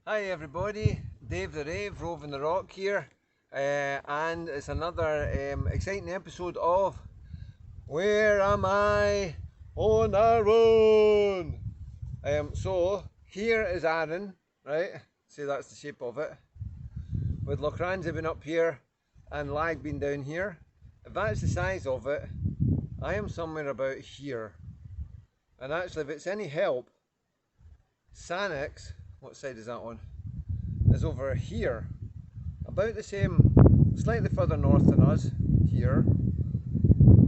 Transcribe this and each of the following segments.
Hi everybody, Dave the Rave, Roving the Rock here, and it's another exciting episode of Where Am I on Arran? So here is Arran, right? See, that's the shape of it. With Lochran's been up here and Lag been down here. If that's the size of it, I am somewhere about here. And actually, if it's any help, Sanix, what side is that on? Is over here, about the same, slightly further north than us here,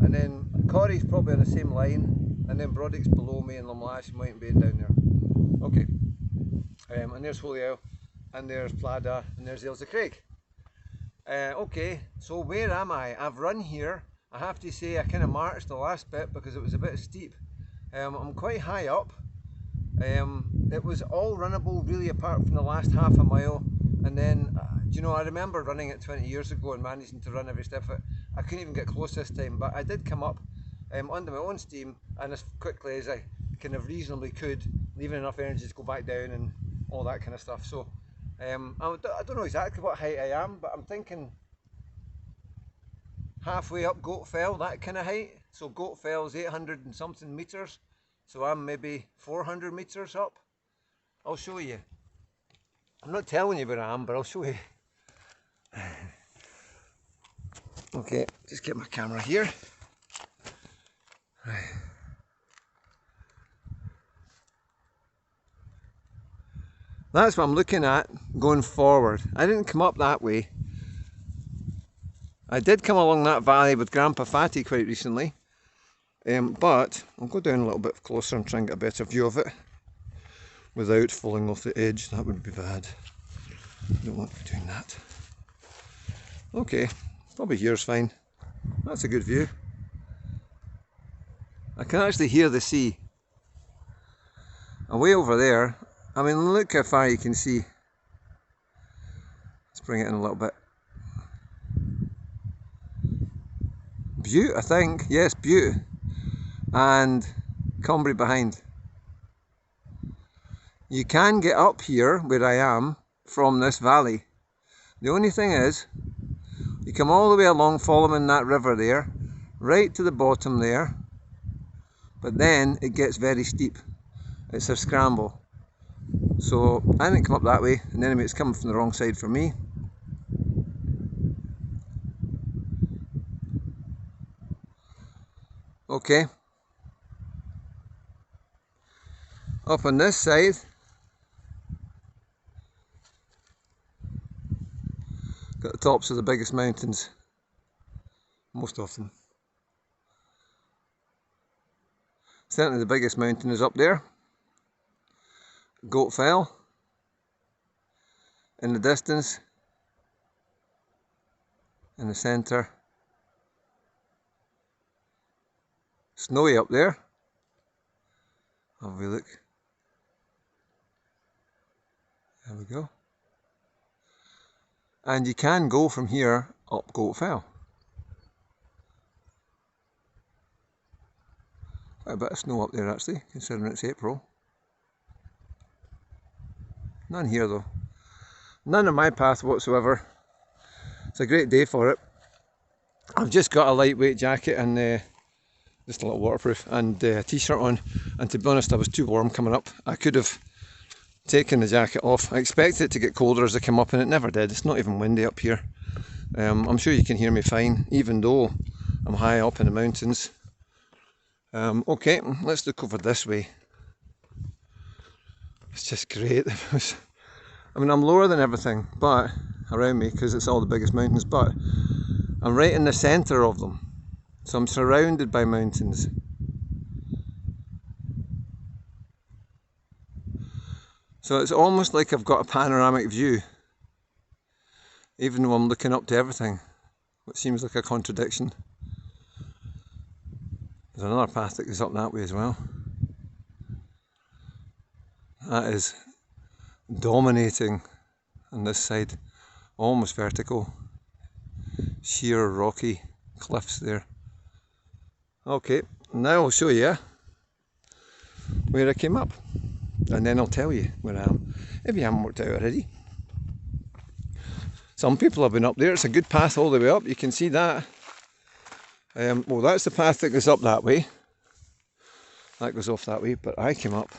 and then Corrie's probably on the same line, and then Brodick's below me and Lumlash might be down there. Okay, and there's Holy Isle, and there's Plada, and there's Ailsa Craig. Okay, so where am I? I've run here. I have to say I kind of marched the last bit because it was a bit steep. I'm quite high up. It was all runnable really apart from the last half a mile, and then you know, I remember running it 20 years ago and managing to run every step of it. I couldn't even get close this time, but I did come up under my own steam and as quickly as I kind of reasonably could, leaving enough energy to go back down and all that kind of stuff. So I don't know exactly what height I am, but I'm thinking halfway up Goat Fell, that kind of height. So Goat Fell is 800 and something meters, so I'm maybe 400 meters up. I'll show you. I'm not telling you where I am, but I'll show you. Okay, just get my camera here. Right. That's what I'm looking at going forward. I didn't come up that way. I did come along that valley with Grandpa Fatty quite recently, but I'll go down a little bit closer and try and get a better view of it without falling off the edge. That would be bad. Don't want to be doing that. Okay, probably here's fine. That's a good view. I can actually hear the sea. And way over there, I mean, look how far you can see. Let's bring it in a little bit. Butte, I think. Yes, Butte. And Cumbria behind. You can get up here, where I am, from this valley. The only thing is, you come all the way along following that river there, right to the bottom there, but then it gets very steep. It's a scramble. So I didn't come up that way, and anyway it's coming from the wrong side for me. Okay. Up on this side, got the tops of the biggest mountains, most of them. Certainly the biggest mountain is up there, Goat Fell, in the distance, in the centre, snowy up there. Have a look. There we go. And you can go from here up Goat Fell. Quite a bit of snow up there actually, considering it's April. None here though. None on my path whatsoever. It's a great day for it. I've just got a lightweight jacket and just a little waterproof and a t-shirt on, and to be honest I was too warm coming up. I could have taken the jacket off. I expected it to get colder as I came up and it never did. It's not even windy up here. I'm sure you can hear me fine even though I'm high up in the mountains. Okay, let's look over this way. It's just great. I mean, I'm lower than everything but around me because it's all the biggest mountains, but I'm right in the centre of them. So I'm surrounded by mountains. So it's almost like I've got a panoramic view, even though I'm looking up to everything, which seems like a contradiction. There's another path that goes up that way as well. That is dominating on this side, almost vertical, sheer rocky cliffs there. Okay, now I'll show you where I came up. and then I'll tell you where I am, if you haven't worked out already. Some people have been up there. It's a good path all the way up, you can see that. Well, that's the path that goes up that way. That goes off that way, but I came up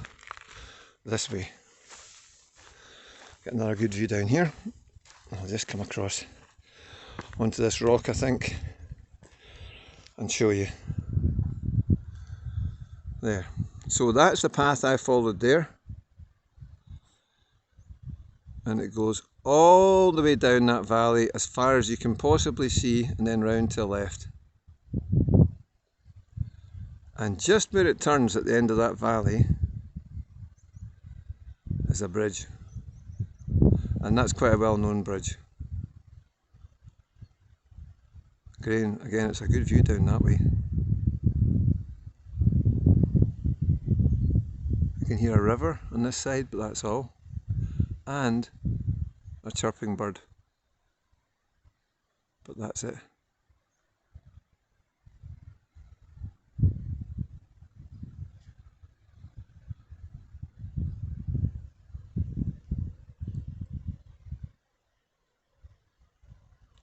this way. Get another good view down here. I'll just come across onto this rock, I think, and show you. There. So that's the path I followed there. And it goes all the way down that valley as far as you can possibly see, and then round to the left. And just where it turns at the end of that valley is a bridge. And that's quite a well-known bridge. Again, it's a good view down that way. You can hear a river on this side, but that's all. And a chirping bird. But that's it.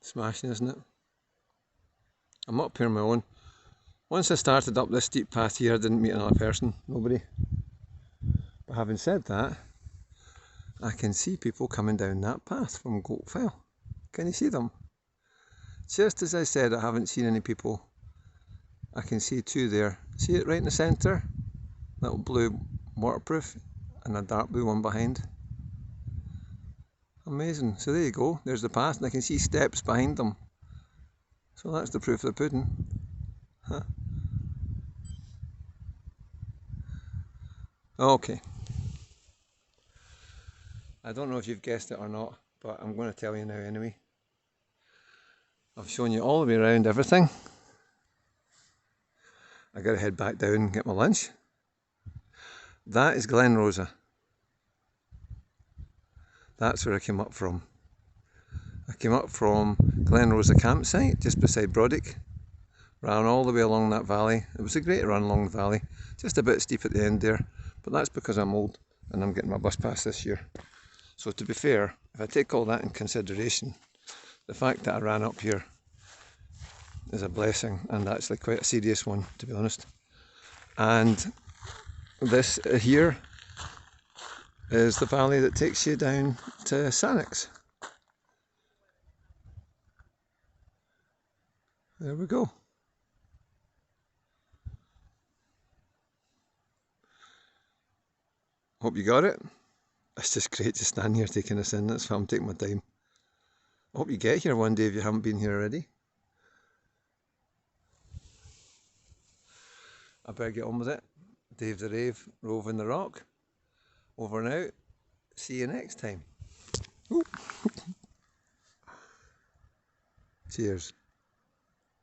Smashing, isn't it? I'm up here on my own. Once I started up this steep path here, I didn't meet another person, nobody. But having said that, I can see people coming down that path from Goat Fell. Can you see them? Just as I said, I haven't seen any people. I can see two there. See it right in the centre? Little blue waterproof and a dark blue one behind. Amazing. So there you go. There's the path, and I can see steps behind them. So that's the proof of the pudding. Huh. Okay. I don't know if you've guessed it or not, but I'm going to tell you now anyway. I've shown you all the way around everything. I got to head back down and get my lunch. That is Glen Rosa. That's where I came up from. I came up from Glen Rosa campsite, just beside Brodick. Ran all the way along that valley. It was a great run along the valley. Just a bit steep at the end there, but that's because I'm old and I'm getting my bus pass this year. So to be fair, if I take all that in consideration, the fact that I ran up here is a blessing, and actually quite a serious one, to be honest. And this here is the valley that takes you down to Sannox. There we go. Hope you got it. It's just great to stand here taking this in. That's why I'm taking my time. I hope you get here one day if you haven't been here already. I better get on with it. Dave the Rave, roving the rock. Over and out. See you next time. Cheers.